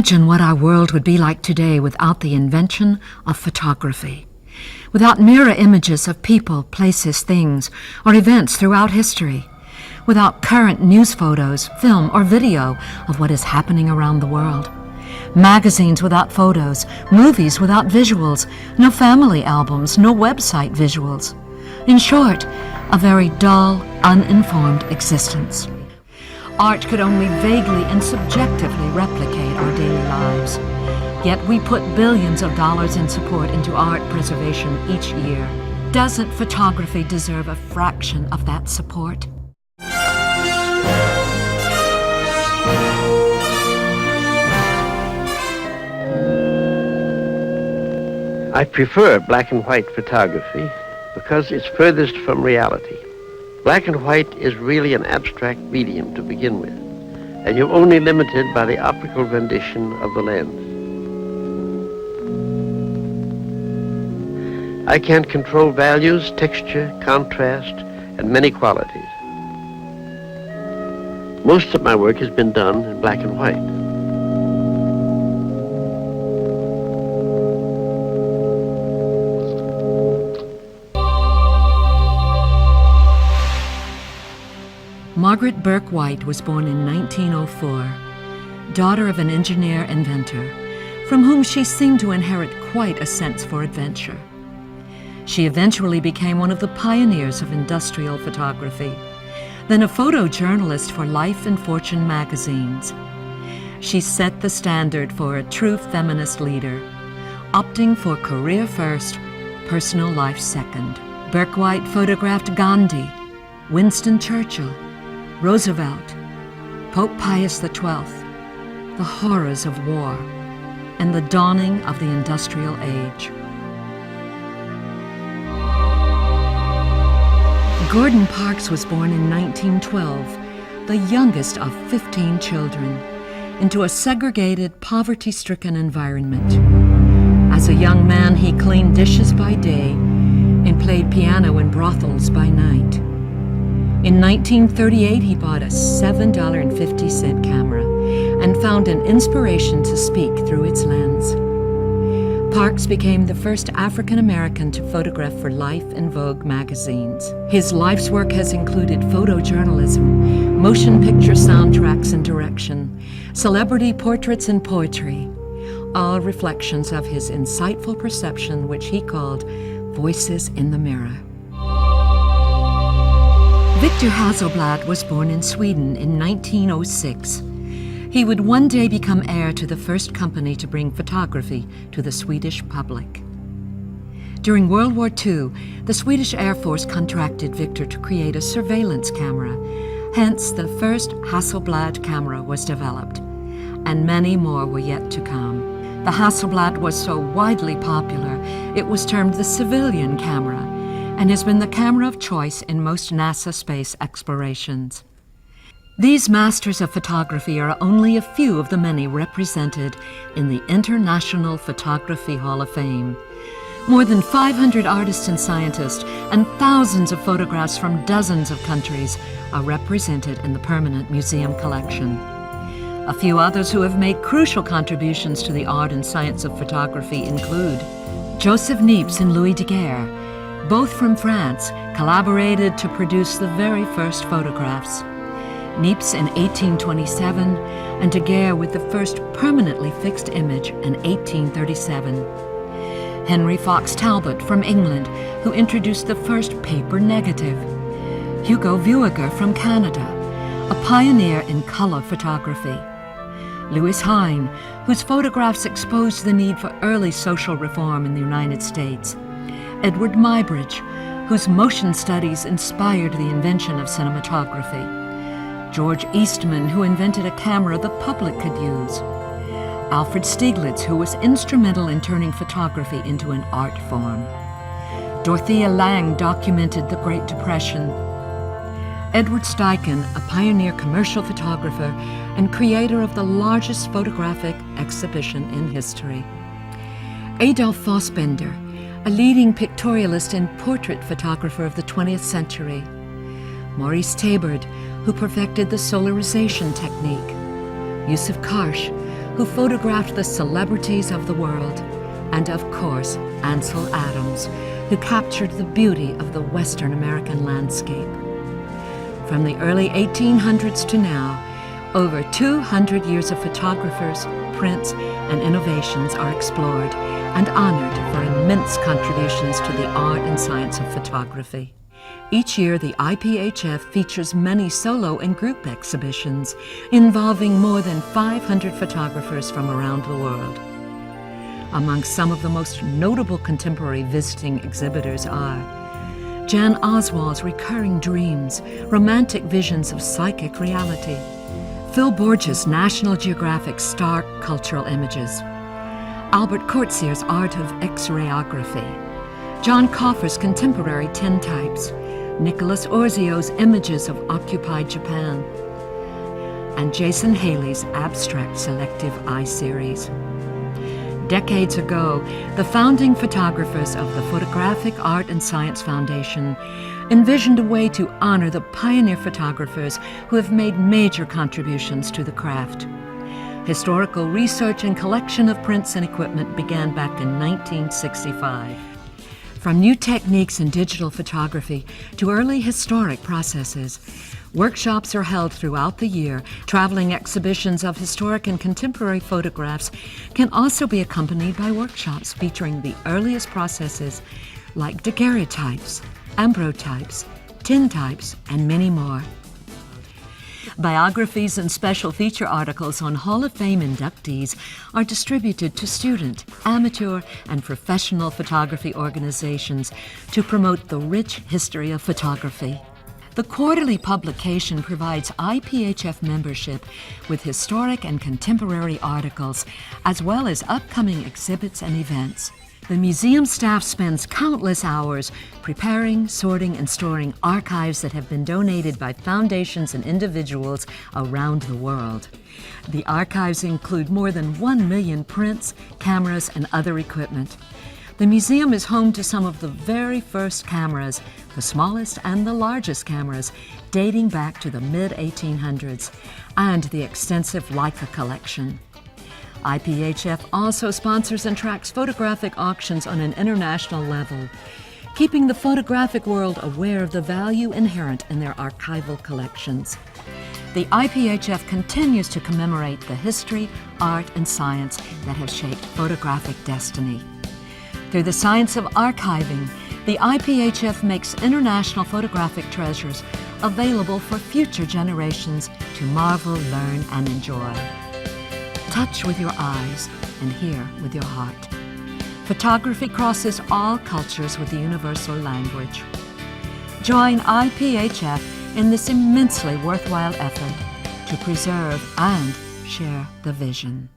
Imagine what our world would be like today without the invention of photography. Without mirror images of people, places, things, or events throughout history. Without current news photos, film, or video of what is happening around the world. Magazines without photos, movies without visuals, no family albums, no website visuals. In short, a very dull, uninformed existence. Art could only vaguely and subjectively replicate our daily lives. Yet we put billions of dollars in support into art preservation each year. Doesn't photography deserve a fraction of that support? I prefer black and white photography because it's furthest from reality. Black and white is really an abstract medium to begin with, and you're only limited by the optical rendition of the lens. I can control values, texture, contrast, and many qualities. Most of my work has been done in black and white. Margaret Burke White was born in 1904, daughter of an engineer-inventor, from whom she seemed to inherit quite a sense for adventure. She eventually became one of the pioneers of industrial photography, then a photojournalist for Life and Fortune magazines. She set the standard for a true feminist leader, opting for career first, personal life second. Burke White photographed Gandhi, Winston Churchill, Roosevelt, Pope Pius XII, the horrors of war, and the dawning of the industrial age. Gordon Parks was born in 1912, the youngest of 15 children, into a segregated, poverty-stricken environment. As a young man, he cleaned dishes by day and played piano in brothels by night. In 1938, he bought a $7.50 camera and found an inspiration to speak through its lens. Parks became the first African-American to photograph for Life and Vogue magazines. His life's work has included photojournalism, motion picture soundtracks and direction, celebrity portraits and poetry, all reflections of his insightful perception, which he called voices in the mirror. Victor Hasselblad was born in Sweden in 1906. He would one day become heir to the first company to bring photography to the Swedish public. During World War II, the Swedish Air Force contracted Victor to create a surveillance camera. Hence, the first Hasselblad camera was developed, and many more were yet to come. The Hasselblad was so widely popular, it was termed the civilian camera, and has been the camera of choice in most NASA space explorations. These masters of photography are only a few of the many represented in the International Photography Hall of Fame. More than 500 artists and scientists and thousands of photographs from dozens of countries are represented in the permanent museum collection. A few others who have made crucial contributions to the art and science of photography include Joseph Niepce and Louis Daguerre, both from France, collaborated to produce the very first photographs. Niepce in 1827, and Daguerre with the first permanently fixed image in 1837. Henry Fox Talbot from England, who introduced the first paper negative. Hugo Vuiger from Canada, a pioneer in color photography. Louis Hine, whose photographs exposed the need for early social reform in the United States. Edward Muybridge, whose motion studies inspired the invention of cinematography. George Eastman, who invented a camera the public could use. Alfred Stieglitz, who was instrumental in turning photography into an art form. Dorothea Lange documented the Great Depression. Edward Steichen, a pioneer commercial photographer and creator of the largest photographic exhibition in history. Adolf Fassbinder, a leading pictorialist and portrait photographer of the 20th century. Maurice Taberd, who perfected the solarization technique. Yusuf Karsh, who photographed the celebrities of the world, and of course, Ansel Adams, who captured the beauty of the Western American landscape. From the early 1800s to now, over 200 years of photographers, prints, and innovations are explored and honored for immense contributions to the art and science of photography. Each year, the IPHF features many solo and group exhibitions involving more than 500 photographers from around the world. Among some of the most notable contemporary visiting exhibitors are Jan Oswald's recurring dreams, romantic visions of psychic reality; Phil Borges' National Geographic stark cultural images; Albert Cortzier's art of X-rayography; John Coffer's contemporary tintypes; Nicholas Orzio's images of occupied Japan; and Jason Haley's abstract selective eye series. Decades ago, the founding photographers of the Photographic Art and Science Foundation envisioned a way to honor the pioneer photographers who have made major contributions to the craft. Historical research and collection of prints and equipment began back in 1965. From new techniques in digital photography to early historic processes, workshops are held throughout the year. Traveling exhibitions of historic and contemporary photographs can also be accompanied by workshops featuring the earliest processes like daguerreotypes, ambrotypes, tintypes, and many more. Biographies and special feature articles on Hall of Fame inductees are distributed to student, amateur, and professional photography organizations to promote the rich history of photography. The quarterly publication provides IPHF membership with historic and contemporary articles, as well as upcoming exhibits and events. The museum staff spends countless hours preparing, sorting, and storing archives that have been donated by foundations and individuals around the world. The archives include more than 1 million prints, cameras, and other equipment. The museum is home to some of the very first cameras, the smallest and the largest cameras, dating back to the mid-1800s, and the extensive Leica collection. IPHF also sponsors and tracks photographic auctions on an international level, keeping the photographic world aware of the value inherent in their archival collections. The IPHF continues to commemorate the history, art, and science that have shaped photographic destiny. Through the science of archiving, the IPHF makes international photographic treasures available for future generations to marvel, learn, and enjoy. Touch with your eyes and hear with your heart. Photography crosses all cultures with the universal language. Join IPHF in this immensely worthwhile effort to preserve and share the vision.